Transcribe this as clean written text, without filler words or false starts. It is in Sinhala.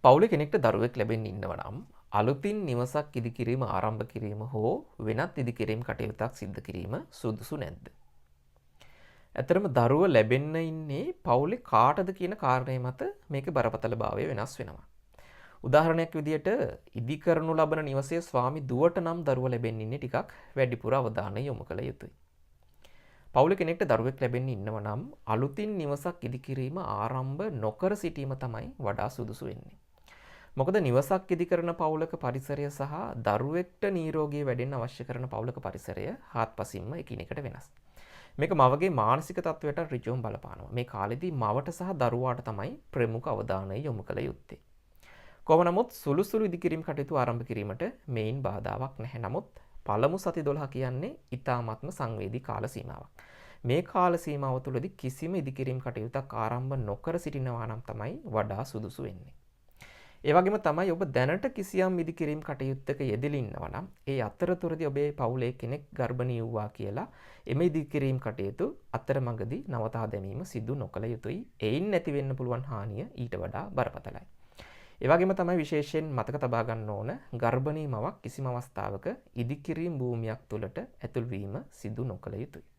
පවුලේ කෙනෙක්ට දරුවෙක් ලැබෙන්න ඉන්නව නම් අලුතින් නිවසක් ඉදිකිරීම ආරම්භ කිරීම හෝ වෙනත් ඉදිකිරීම් කටයුත්තක් සිද්ධ කිරීම සුදුසු නැද්ද? ඇත්තටම දරුව ලැබෙන්න ඉන්නේ පවුලේ කාටද කියන කාරණය මත මේකේ බරපතලභාවය වෙනස් වෙනවා. උදාහරණයක් විදියට ඉදි කරනු ලබන නිවසේ ස්වාමි දුවට නම් දරුව ලැබෙන්න ඉන්නේ ටිකක් වැඩිපුර අවධානය යොමු කළ යුතුයි. පවුලේ කෙනෙක්ට දරුවෙක් ලැබෙන්න ඉන්නව නම් අලුතින් නිවසක් ඉදිකිරීම ආරම්භ නොකර සිටීම තමයි වඩා සුදුසු වෙන්නේ. මොකද නිවසක් ඉදි කරන පවුලක පරිසරය සහ දරුවෙක්ට නිරෝගී වැඩෙන්න අවශ්‍ය කරන පවුලක පරිසරය හාත්පසින්ම එකිනෙකට වෙනස්. මේක මවගේ මානසික තත්වයට ඍජුවම බලපානවා. මේ කාලෙදී මවට සහ දරුවාට තමයි ප්‍රමුඛ අවධානය යොමු කළ යුත්තේ. කොහොම නමුත් සුළු සුළු ඉදිකිරීම් කටයුතු ආරම්භ කිරීමට මේන් බාධාවක් නැහැ. නමුත් පළමු සති 12 කියන්නේ ඊ타මාත්ම සංවේදී කාල සීමාවක්. මේ කාල සීමාව තුළදී කිසිම ඉදිකිරීම් කටයුත්තක් ආරම්භ නොකර සිටිනවා නම් තමයි වඩා සුදුසු වෙන්නේ. ඒ වගේම තමයි ඔබ දැනට කිසියම් ඉදිකිරීම් කටයුත්තක යෙදෙලා ඉන්නවා නම් ඒ අතරතුරදී ඔබේ පවුලේ කෙනෙක් ගර්භණී වුණා කියලා එමෙ ඉදිකිරීම් කටයුතු අතරමඟදී නවතා දැමීම සිදු නොකළ යුතුයි. එයින් නැති වෙන්න පුළුවන් හානිය ඊට වඩා බරපතලයි. ඒ වගේම තමයි විශේෂයෙන් මතක තබා ගන්න ඕන ගර්භණී මවක් කිසිම අවස්ථාවක ඉදිකිරීම් භූමියක් තුළට ඇතුල් වීම සිදු නොකළ යුතුයි.